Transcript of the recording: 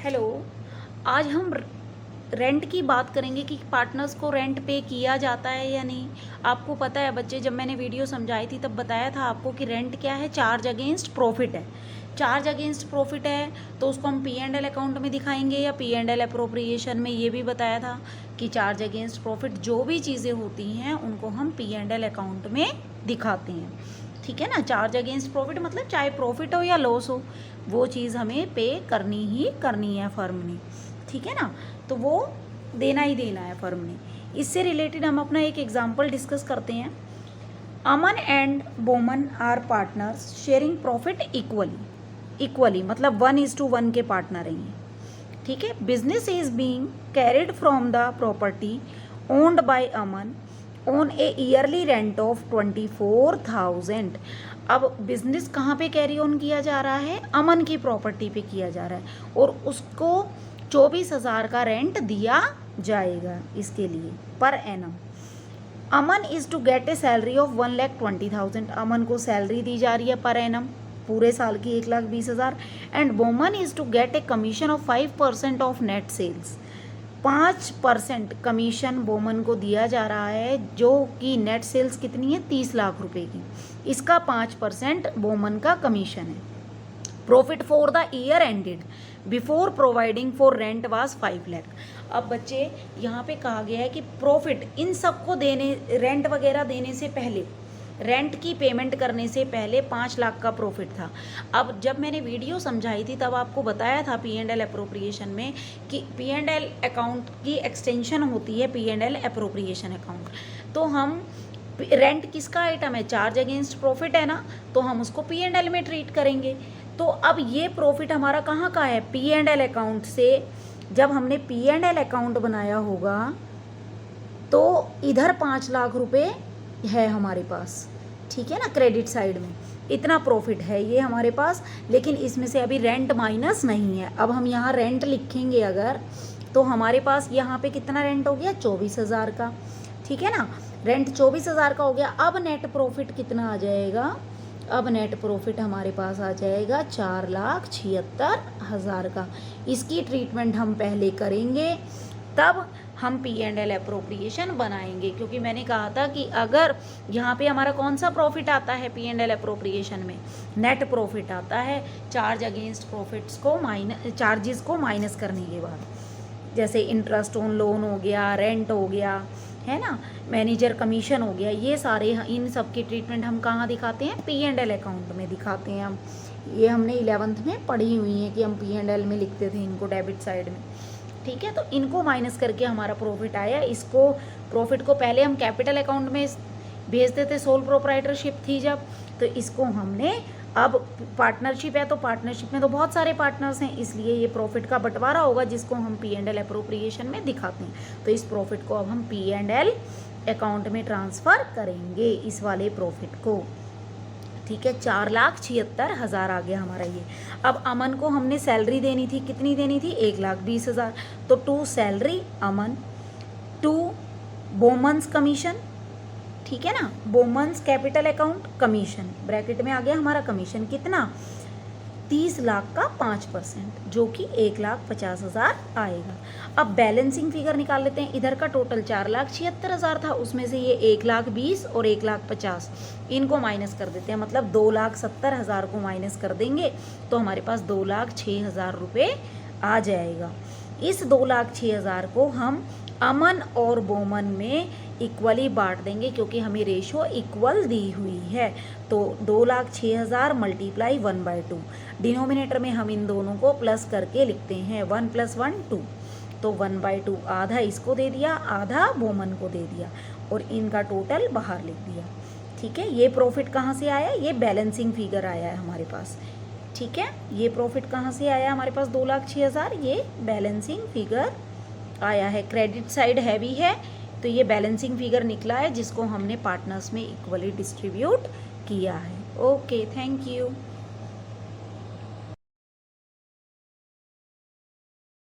Hello. आज हम rent की बात करेंगे कि पार्टनर्स को रेंट पे किया जाता है या नहीं। आपको पता है बच्चे, जब मैंने वीडियो समझाई थी तब बताया था आपको कि रेंट क्या है, चार्ज अगेंस्ट प्रॉफिट है। चार्ज अगेंस्ट प्रॉफिट है तो उसको हम P&L अकाउंट में दिखाएंगे या P&L अप्रोप्रिएशन में। ये भी बताया था कि चार्ज अगेंस्ट प्रॉफिट जो भी चीज़ें होती हैं उनको हम P&L अकाउंट में दिखाते हैं। ठीक है ना। चार्ज अगेंस्ट प्रॉफिट मतलब चाहे प्रॉफिट हो या लॉस हो, वो चीज़ हमें पे करनी ही करनी है फर्म ने। ठीक है ना। तो वो देना ही देना है फर्म ने। इससे रिलेटेड हम अपना एक एग्जांपल डिस्कस करते हैं। Aman and Boman are partners sharing profit equally मतलब 1:1 के पार्टनर हैं ये। ठीक है। Business is being carried from the property owned by Aman on a yearly rent of 24,000। अब बिजनेस कहाँ पे कैरी ऑन किया जा रहा है? अमन की प्रॉपर्टी पे किया जा रहा है और उसको 24,000 का रेंट दिया जाएगा इसके लिए per annum. Aman is to get a salary of 1,20,000। Aman को सैलरी दी जा रही है पर एनम पूरे साल की 1,20,000। And Vaman is to get a commission of 5% of net sales. 5% commission Vaman को दिया जा रहा है, जो कि नेट सेल्स कितनी है? 30 लाख रुपए की। इसका 5% वोमन का कमीशन है। Profit for the year ended before providing for rent was 5 lakh. अब बच्चे यहाँ पे कहा गया है कि प्रॉफिट इन सबको देने, रेंट वगैरह देने से पहले, रेंट की पेमेंट करने से पहले 5 लाख का प्रॉफिट था। अब जब मैंने वीडियो समझाई थी तब आपको बताया था P&L अप्रोप्रिएशन में कि P&L अकाउंट की एक्सटेंशन होती है P&L अप्रोप्रिएशन अकाउंट। तो हम रेंट किसका आइटम है? चार्ज अगेंस्ट प्रॉफिट है ना, तो हम उसको P&L में ट्रीट करेंगे। तो अब ये प्रॉफिट हमारा कहाँ का है? P&L अकाउंट से। जब हमने P&L अकाउंट बनाया होगा तो इधर 5 लाख रुपए है हमारे पास। ठीक है ना। क्रेडिट साइड में इतना प्रॉफिट है ये हमारे पास, लेकिन इसमें से अभी रेंट माइनस नहीं है। अब हम यहाँ रेंट लिखेंगे अगर, तो हमारे पास यहाँ पे कितना रेंट हो गया? 24,000 का। ठीक है ना। रेंट 24,000 का हो गया। अब नेट प्रॉफिट कितना आ जाएगा? अब नेट प्रॉफिट हमारे पास आ जाएगा 4,76,000 का। इसकी ट्रीटमेंट हम पहले करेंगे, तब हम P&L अप्रोप्रिएशन बनाएंगे। क्योंकि मैंने कहा था कि अगर यहाँ पे हमारा कौन सा प्रॉफिट आता है P&L अप्रोप्रिएशन में? नेट प्रॉफिट आता है चार्ज अगेंस्ट प्रॉफिट्स को चार्जेस को माइनस करने के बाद। जैसे इंटरेस्ट ऑन लोन हो गया, रेंट हो गया, है ना, मैनेजर कमीशन हो गया, ये सारे, इन सब की ट्रीटमेंट हम कहाँ दिखाते हैं? P&L अकाउंट में दिखाते हैं हम। ये हमने 11th में पढ़ी हुई है कि हम P&L में लिखते थे इनको डेबिट साइड में। ठीक है। तो इनको माइनस करके हमारा प्रॉफिट आया। इसको प्रॉफिट को पहले हम कैपिटल अकाउंट में भेजते थे, सोल प्रोप्राइटरशिप थी जब, तो इसको हमने, अब पार्टनरशिप है तो पार्टनरशिप में तो बहुत सारे पार्टनर्स हैं, इसलिए ये प्रॉफिट का बंटवारा होगा जिसको हम P&L अप्रोप्रिएशन में दिखाते हैं। तो इस प्रॉफिट को अब हम P&L अकाउंट में ट्रांसफ़र करेंगे, इस वाले प्रॉफिट को। ठीक है। 4,76,000 आ गया हमारा ये। अब अमन को हमने सैलरी देनी थी, कितनी देनी थी? 1,20,000। तो 2 सैलरी अमन, 2 बोमन्स कमीशन। ठीक है ना। Bowman's capital account commission, bracket में आ गया हमारा कमीशन कितना? 30 लाख का 5%, जो कि 1,50,000 आएगा। अब बैलेंसिंग फिगर निकाल लेते हैं। इधर का टोटल 4,76,000 था, उसमें से ये 1,20,000 और 1,50,000 इनको माइनस कर देते हैं, मतलब 2,70,000 को माइनस कर देंगे तो हमारे पास 2,06,000 रुपये आ जाएगा। इस 2,06,000 को हम अमन और बोमन में इक्वली बांट देंगे, क्योंकि हमें रेशो इक्वल दी हुई है। तो 2,06,000 मल्टीप्लाई 1/2, डिनोमिनेटर में हम इन दोनों को प्लस करके लिखते हैं। 1 + 1 2, तो 1/2 आधा इसको दे दिया, आधा बोमन को दे दिया, और इनका टोटल बाहर लिख दिया। ठीक है। ये प्रॉफिट कहाँ से आया? ये बैलेंसिंग फिगर आया है हमारे पास। ठीक है। ये प्रॉफिट कहाँ से आया हमारे पास? 2,06,000, ये बैलेंसिंग फिगर आया है। क्रेडिट साइड हैवी है तो ये बैलेंसिंग फिगर निकला है, जिसको हमने पार्टनर्स में इक्वली डिस्ट्रीब्यूट किया है। Okay, thank you.